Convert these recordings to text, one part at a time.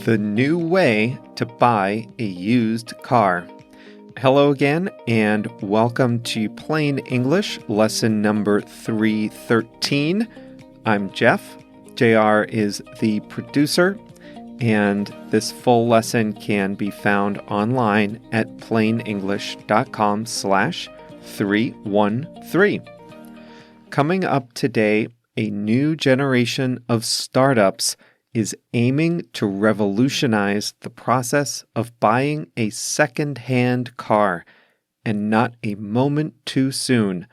The new way to buy a used car. Hello again, and welcome to Plain English, lesson number 313. I'm Jeff. JR is the producer, and this full lesson can be found online at plainenglish.com/313. Coming up today, a new generation of startups is aiming to revolutionize the process of buying a second-hand car, and not a moment too soon.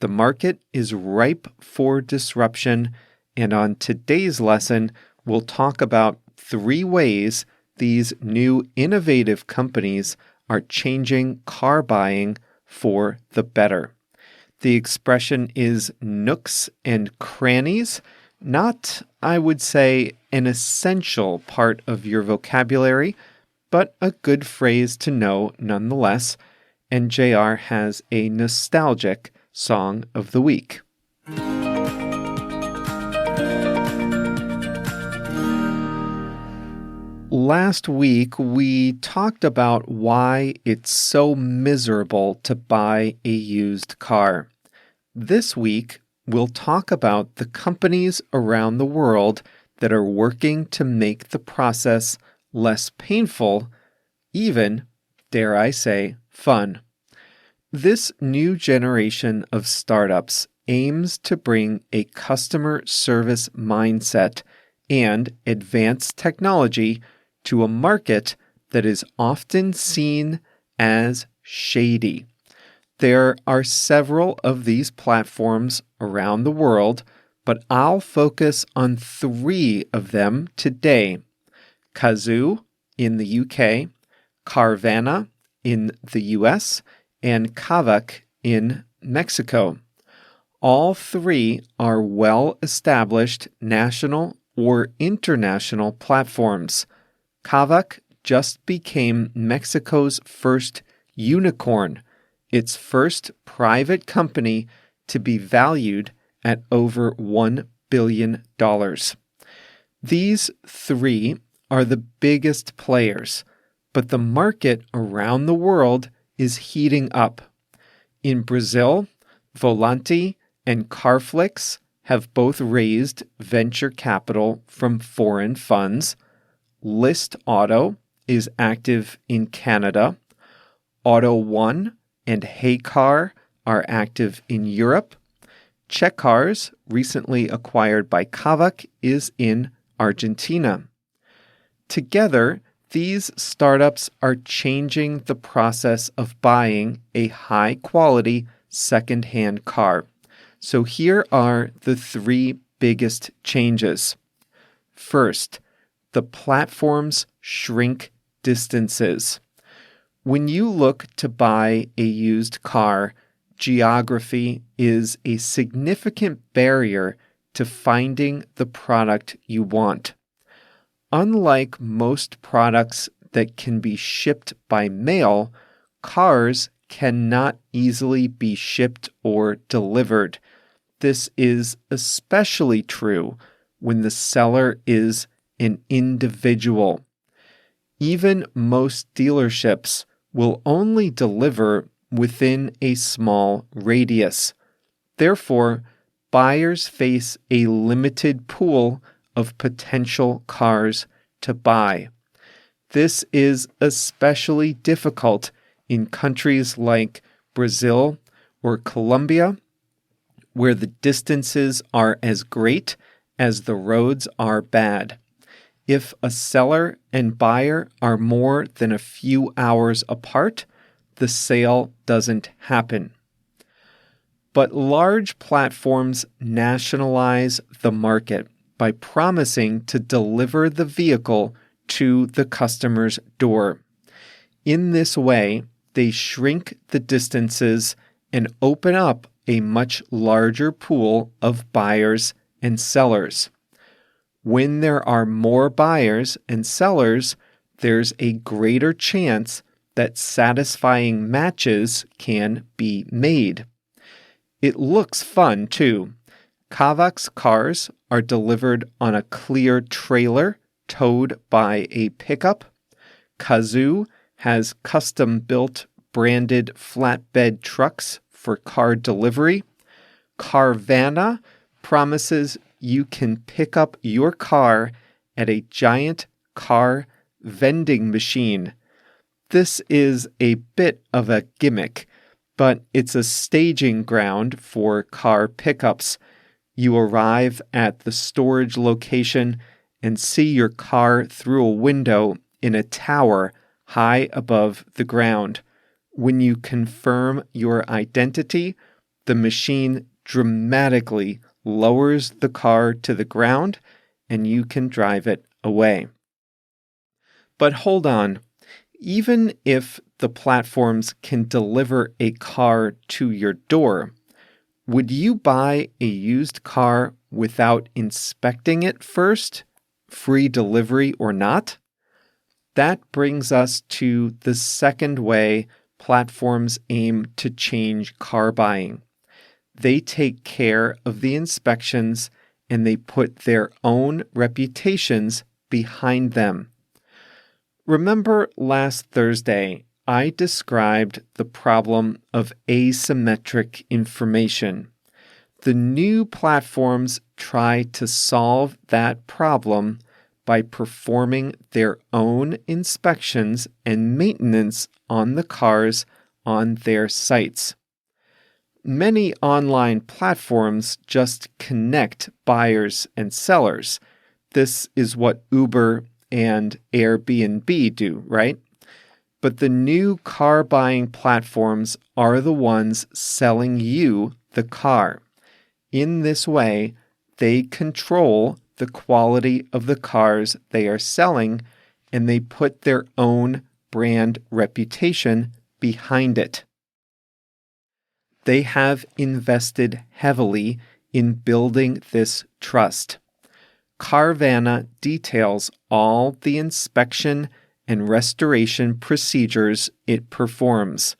The market is ripe for disruption, and on today's lesson, we'll talk about 3 ways these new innovative companies are changing car buying for the better. The expression is nooks and crannies, not, I would say, an essential part of your vocabulary, but a good phrase to know nonetheless, and JR has a nostalgic song of the week. Last week, we talked about why it's so miserable to buy a used car. This week, we'll talk about the companies around the world that are working to make the process less painful, even, dare I say, fun. This new generation of startups aims to bring a customer service mindset and advanced technology to a market that is often seen as shady. There are several of these platforms around the world, but I'll focus on 3 of them today. Kazoo in the UK, Carvana in the US, and Kavak in Mexico. All 3 are well-established national or international platforms. Kavak just became Mexico's first unicorn, its first private company to be valued at over $1 billion. These 3 are the biggest players, but the market around the world is heating up. In Brazil, Volante and Carflix have both raised venture capital from foreign funds. List Auto is active in Canada. Auto One and Heycar are active in Europe. Checkars, recently acquired by Kavak, is in Argentina. Together, these startups are changing the process of buying a high-quality second-hand car. So here are the 3 biggest changes. First, the platforms shrink distances. When you look to buy a used car, geography is a significant barrier to finding the product you want. Unlike most products that can be shipped by mail, cars cannot easily be shipped or delivered. This is especially true when the seller is an individual. Even most dealerships will only deliver within a small radius. Therefore, buyers face a limited pool of potential cars to buy. This is especially difficult in countries like Brazil or Colombia, where the distances are as great as the roads are bad. If a seller and buyer are more than a few hours apart, the sale doesn't happen. But large platforms nationalize the market by promising to deliver the vehicle to the customer's door. In this way, they shrink the distances and open up a much larger pool of buyers and sellers. When there are more buyers and sellers, there's a greater chance that satisfying matches can be made. It looks fun, too. Kavak's cars are delivered on a clear trailer towed by a pickup. Kazoo has custom-built branded flatbed trucks for car delivery. Carvana promises you can pick up your car at a giant car vending machine. This is a bit of a gimmick, but it's a staging ground for car pickups. You arrive at the storage location and see your car through a window in a tower high above the ground. When you confirm your identity, the machine dramatically lowers the car to the ground and you can drive it away. But hold on. Even if the platforms can deliver a car to your door, would you buy a used car without inspecting it first, free delivery or not? That brings us to the second way platforms aim to change car buying. They take care of the inspections and they put their own reputations behind them. Remember last Thursday, I described the problem of asymmetric information. The new platforms try to solve that problem by performing their own inspections and maintenance on the cars on their sites. Many online platforms just connect buyers and sellers. This is what Uber and Airbnb do, right? But the new car buying platforms are the ones selling you the car. In this way, they control the quality of the cars they are selling, and they put their own brand reputation behind it. They have invested heavily in building this trust. Carvana details all the inspection and restoration procedures it performs.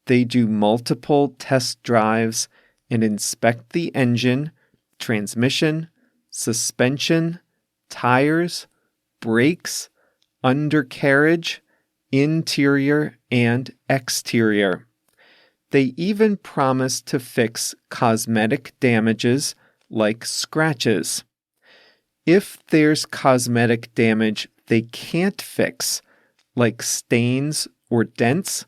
They do multiple test drives and inspect the engine, transmission, suspension, tires, brakes, undercarriage, interior, and exterior. They even promise to fix cosmetic damages like scratches. If there's cosmetic damage they can't fix, like stains or dents,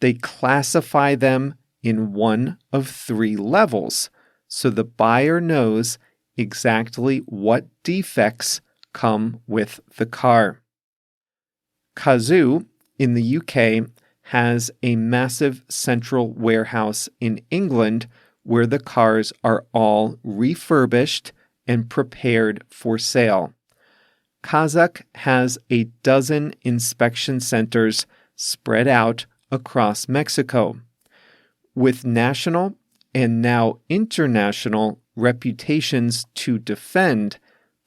they classify them in one of 3 levels, so the buyer knows exactly what defects come with the car. Kazoo in the UK has a massive central warehouse in England where the cars are all refurbished and prepared for sale. Kazakh has a dozen inspection centers spread out across Mexico. With national and now international reputations to defend,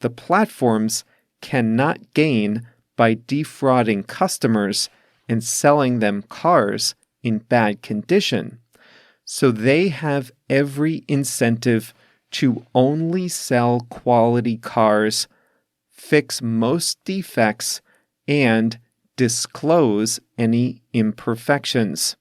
the platforms cannot gain by defrauding customers and selling them cars in bad condition. So they have every incentive to only sell quality cars, fix most defects, and disclose any imperfections.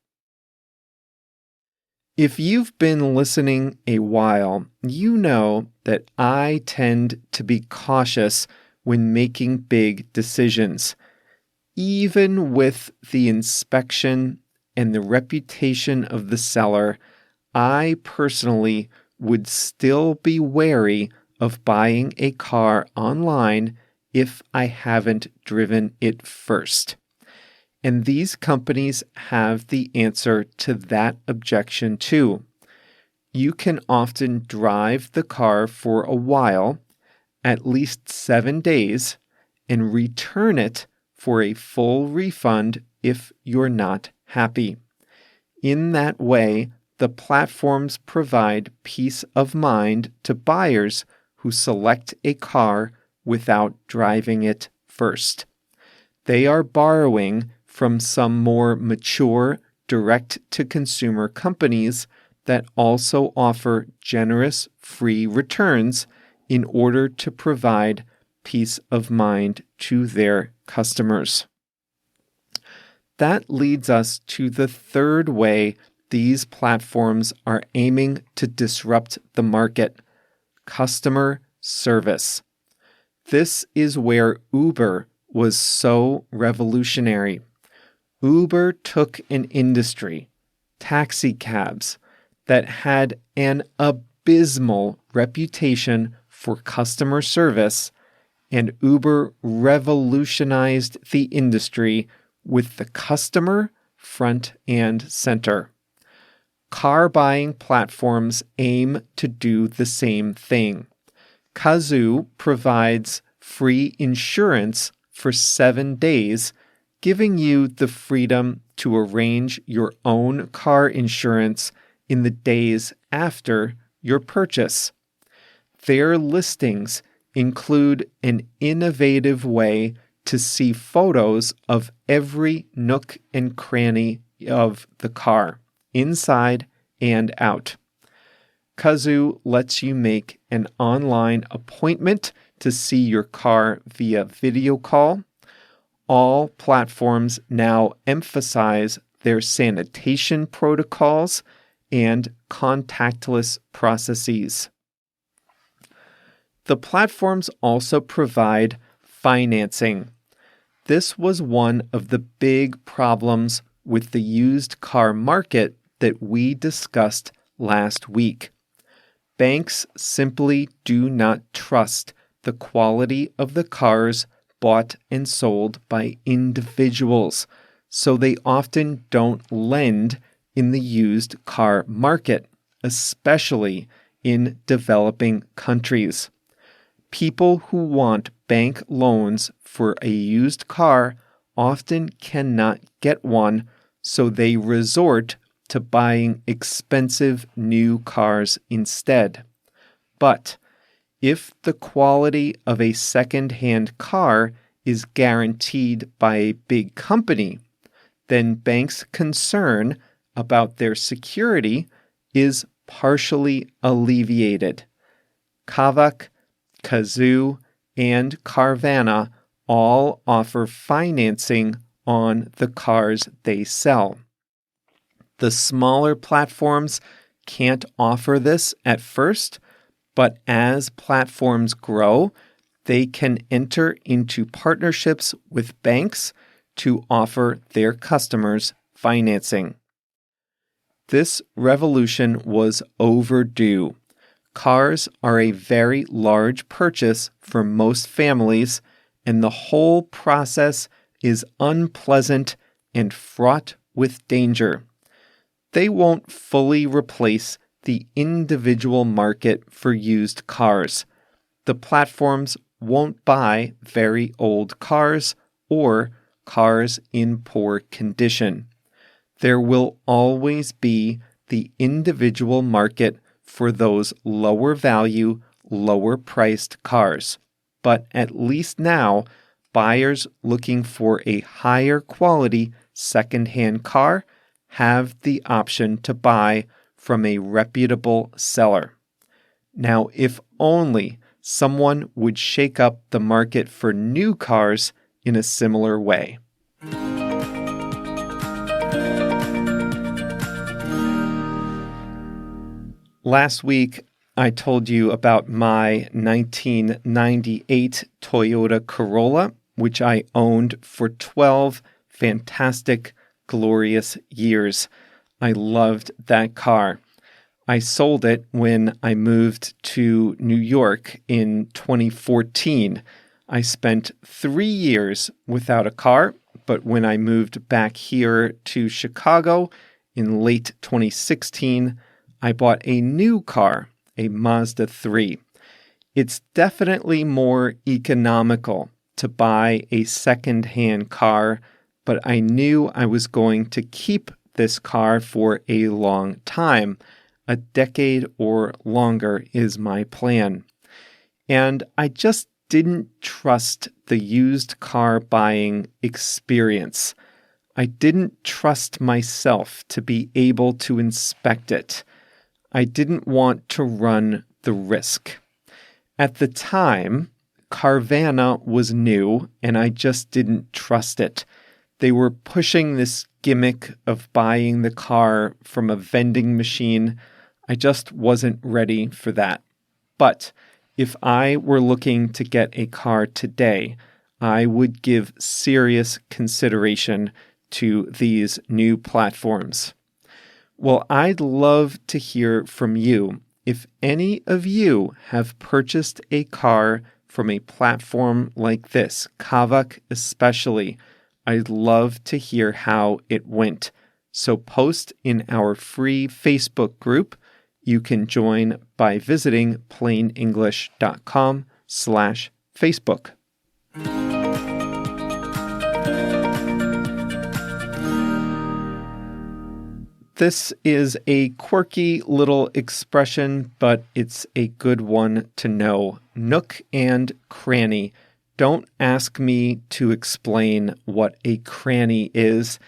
If you've been listening a while, you know that I tend to be cautious when making big decisions. Even with the inspection and the reputation of the seller, I personally would still be wary of buying a car online if I haven't driven it first. And these companies have the answer to that objection too. You can often drive the car for a while, at least 7 days, and return it for a full refund if you're not happy. In that way, the platforms provide peace of mind to buyers who select a car without driving it first. They are borrowing from some more mature direct-to-consumer companies that also offer generous free returns in order to provide peace of mind to their customers. That leads us to the third way these platforms are aiming to disrupt the market: customer service. This is where Uber was so revolutionary. Uber took an industry, taxi cabs, that had an abysmal reputation for customer service, and Uber revolutionized the industry with the customer front and center. Car buying platforms aim to do the same thing. Kazoo provides free insurance for 7 days, giving you the freedom to arrange your own car insurance in the days after your purchase. Their listings include an innovative way to see photos of every nook and cranny of the car, inside and out. Kazoo lets you make an online appointment to see your car via video call. All platforms now emphasize their sanitation protocols and contactless processes. The platforms also provide financing. This was one of the big problems with the used car market that we discussed last week. Banks simply do not trust the quality of the cars bought and sold by individuals, so they often don't lend in the used car market, especially in developing countries. People who want bank loans for a used car often cannot get one, so they resort to buying expensive new cars instead. But if the quality of a second-hand car is guaranteed by a big company, then banks' concern about their security is partially alleviated. Kavak, Kazoo, and Carvana all offer financing on the cars they sell. The smaller platforms can't offer this at first, but as platforms grow, they can enter into partnerships with banks to offer their customers financing. This revolution was overdue. Cars are a very large purchase for most families, and the whole process is unpleasant and fraught with danger. They won't fully replace the individual market for used cars. The platforms won't buy very old cars or cars in poor condition. There will always be the individual market for those lower value, lower priced cars. But at least now, buyers looking for a higher quality second-hand car have the option to buy from a reputable seller. Now, if only someone would shake up the market for new cars in a similar way. Last week, I told you about my 1998 Toyota Corolla, which I owned for 12 fantastic, glorious years. I loved that car. I sold it when I moved to New York in 2014. I spent 3 years without a car, but when I moved back here to Chicago in late 2016, I bought a new car, a Mazda 3. It's definitely more economical to buy a second-hand car, but I knew I was going to keep this car for a long time. A decade or longer is my plan. And I just didn't trust the used car buying experience. I didn't trust myself to be able to inspect it. I didn't want to run the risk. At the time, Carvana was new, and I just didn't trust it. They were pushing this gimmick of buying the car from a vending machine. I just wasn't ready for that. But if I were looking to get a car today, I would give serious consideration to these new platforms. Well, I'd love to hear from you. If any of you have purchased a car from a platform like this, Kavak especially, I'd love to hear how it went. So post in our free Facebook group. You can join by visiting plainenglish.com/Facebook. This is a quirky little expression, but it's a good one to know. Nook and cranny. Don't ask me to explain what a cranny is.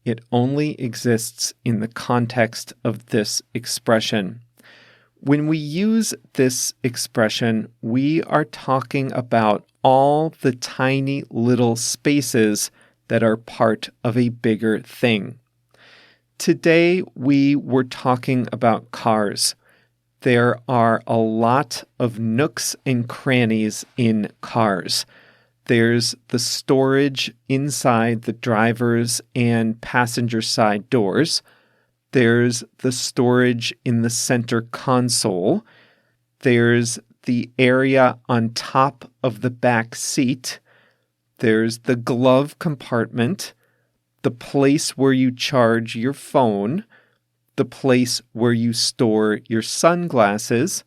It only exists in the context of this expression. When we use this expression, we are talking about all the tiny little spaces that are part of a bigger thing. Today, we were talking about cars. There are a lot of nooks and crannies in cars. There's the storage inside the driver's and passenger side doors. There's the storage in the center console. There's the area on top of the back seat. There's the glove compartment, the place where you charge your phone, the place where you store your sunglasses.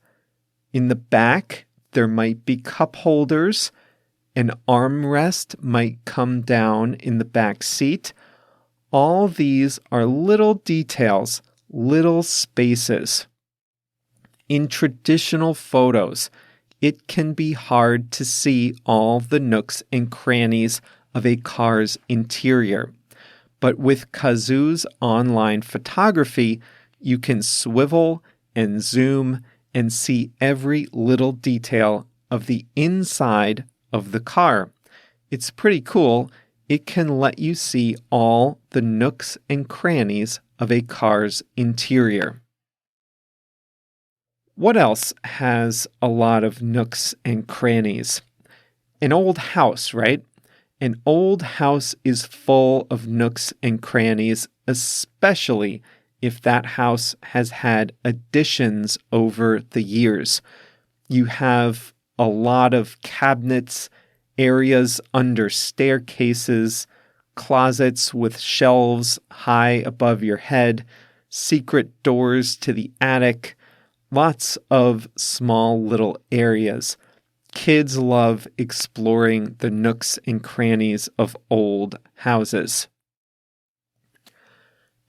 In the back, there might be cup holders. An armrest might come down in the back seat. All these are little details, little spaces. In traditional photos, it can be hard to see all the nooks and crannies of a car's interior. But with Kazoo's online photography, you can swivel and zoom and see every little detail of the inside of the car. It's pretty cool. It can let you see all the nooks and crannies of a car's interior. What else has a lot of nooks and crannies? An old house, right? An old house is full of nooks and crannies, especially if that house has had additions over the years. You have a lot of cabinets, areas under staircases, closets with shelves high above your head, secret doors to the attic, lots of small little areas. Kids love exploring the nooks and crannies of old houses.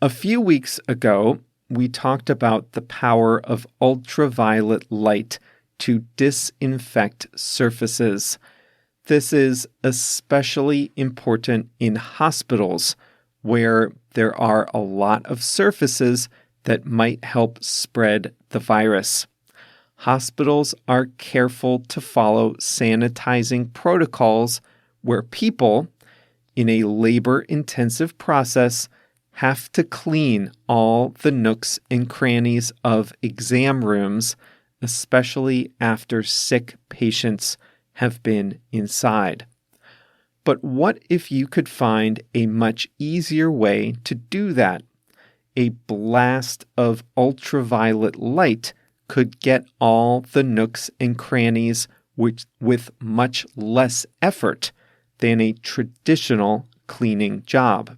A few weeks ago, we talked about the power of ultraviolet light to disinfect surfaces. This is especially important in hospitals, where there are a lot of surfaces that might help spread the virus. Hospitals are careful to follow sanitizing protocols where people, in a labor-intensive process, have to clean all the nooks and crannies of exam rooms, especially after sick patients have been inside. But what if you could find a much easier way to do that? A blast of ultraviolet light could get all the nooks and crannies with much less effort than a traditional cleaning job.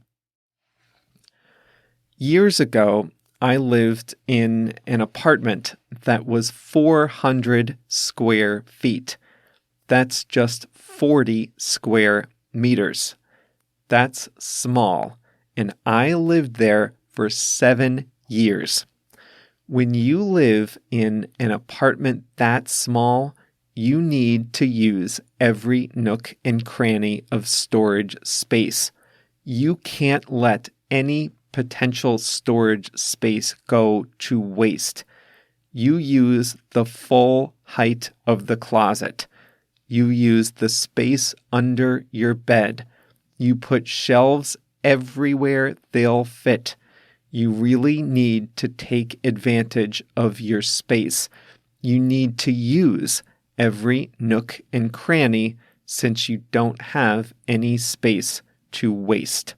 Years ago, I lived in an apartment that was 400 square feet. That's just 40 square meters. That's small, and I lived there for 7 years. When you live in an apartment that small, you need to use every nook and cranny of storage space. You can't let any potential storage space go to waste. You use the full height of the closet. You use the space under your bed. You put shelves everywhere they'll fit. You really need to take advantage of your space. You need to use every nook and cranny since you don't have any space to waste.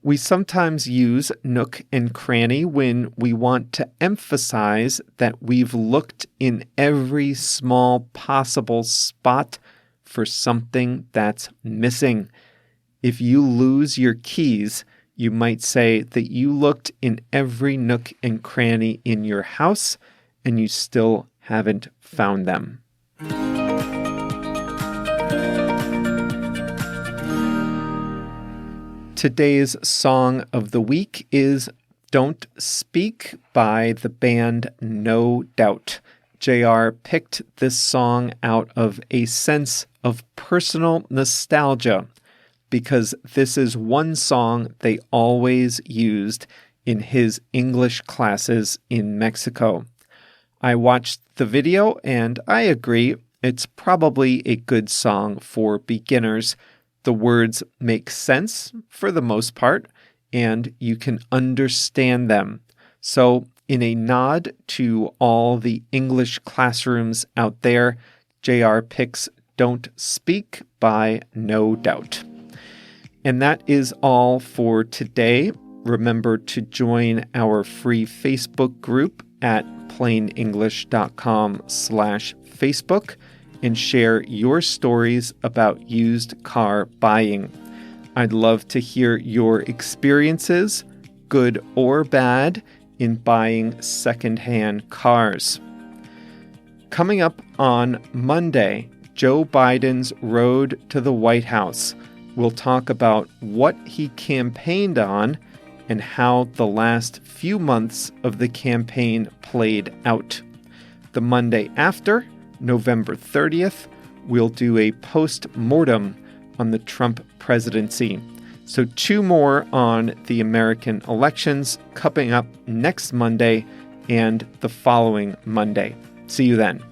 We sometimes use nook and cranny when we want to emphasize that we've looked in every small possible spot for something that's missing. If you lose your keys, you might say that you looked in every nook and cranny in your house and you still haven't found them. Today's song of the week is Don't Speak by the band No Doubt. JR picked this song out of a sense of personal nostalgia because this is one song they always used in his English classes in Mexico. I watched the video and I agree it's probably a good song for beginners. The words make sense for the most part, and you can understand them. So, in a nod to all the English classrooms out there, JR picks Don't Speak by No Doubt. And that is all for today. Remember to join our free Facebook group at plainenglish.com/Facebook. and share your stories about used car buying. I'd love to hear your experiences, good or bad, in buying secondhand cars. Coming up on Monday, Joe Biden's road to the White House. We'll talk about what he campaigned on and how the last few months of the campaign played out. The Monday after, November 30th, we'll do a post-mortem on the Trump presidency. So 2 more on the American elections coming up next Monday and the following Monday. See you then.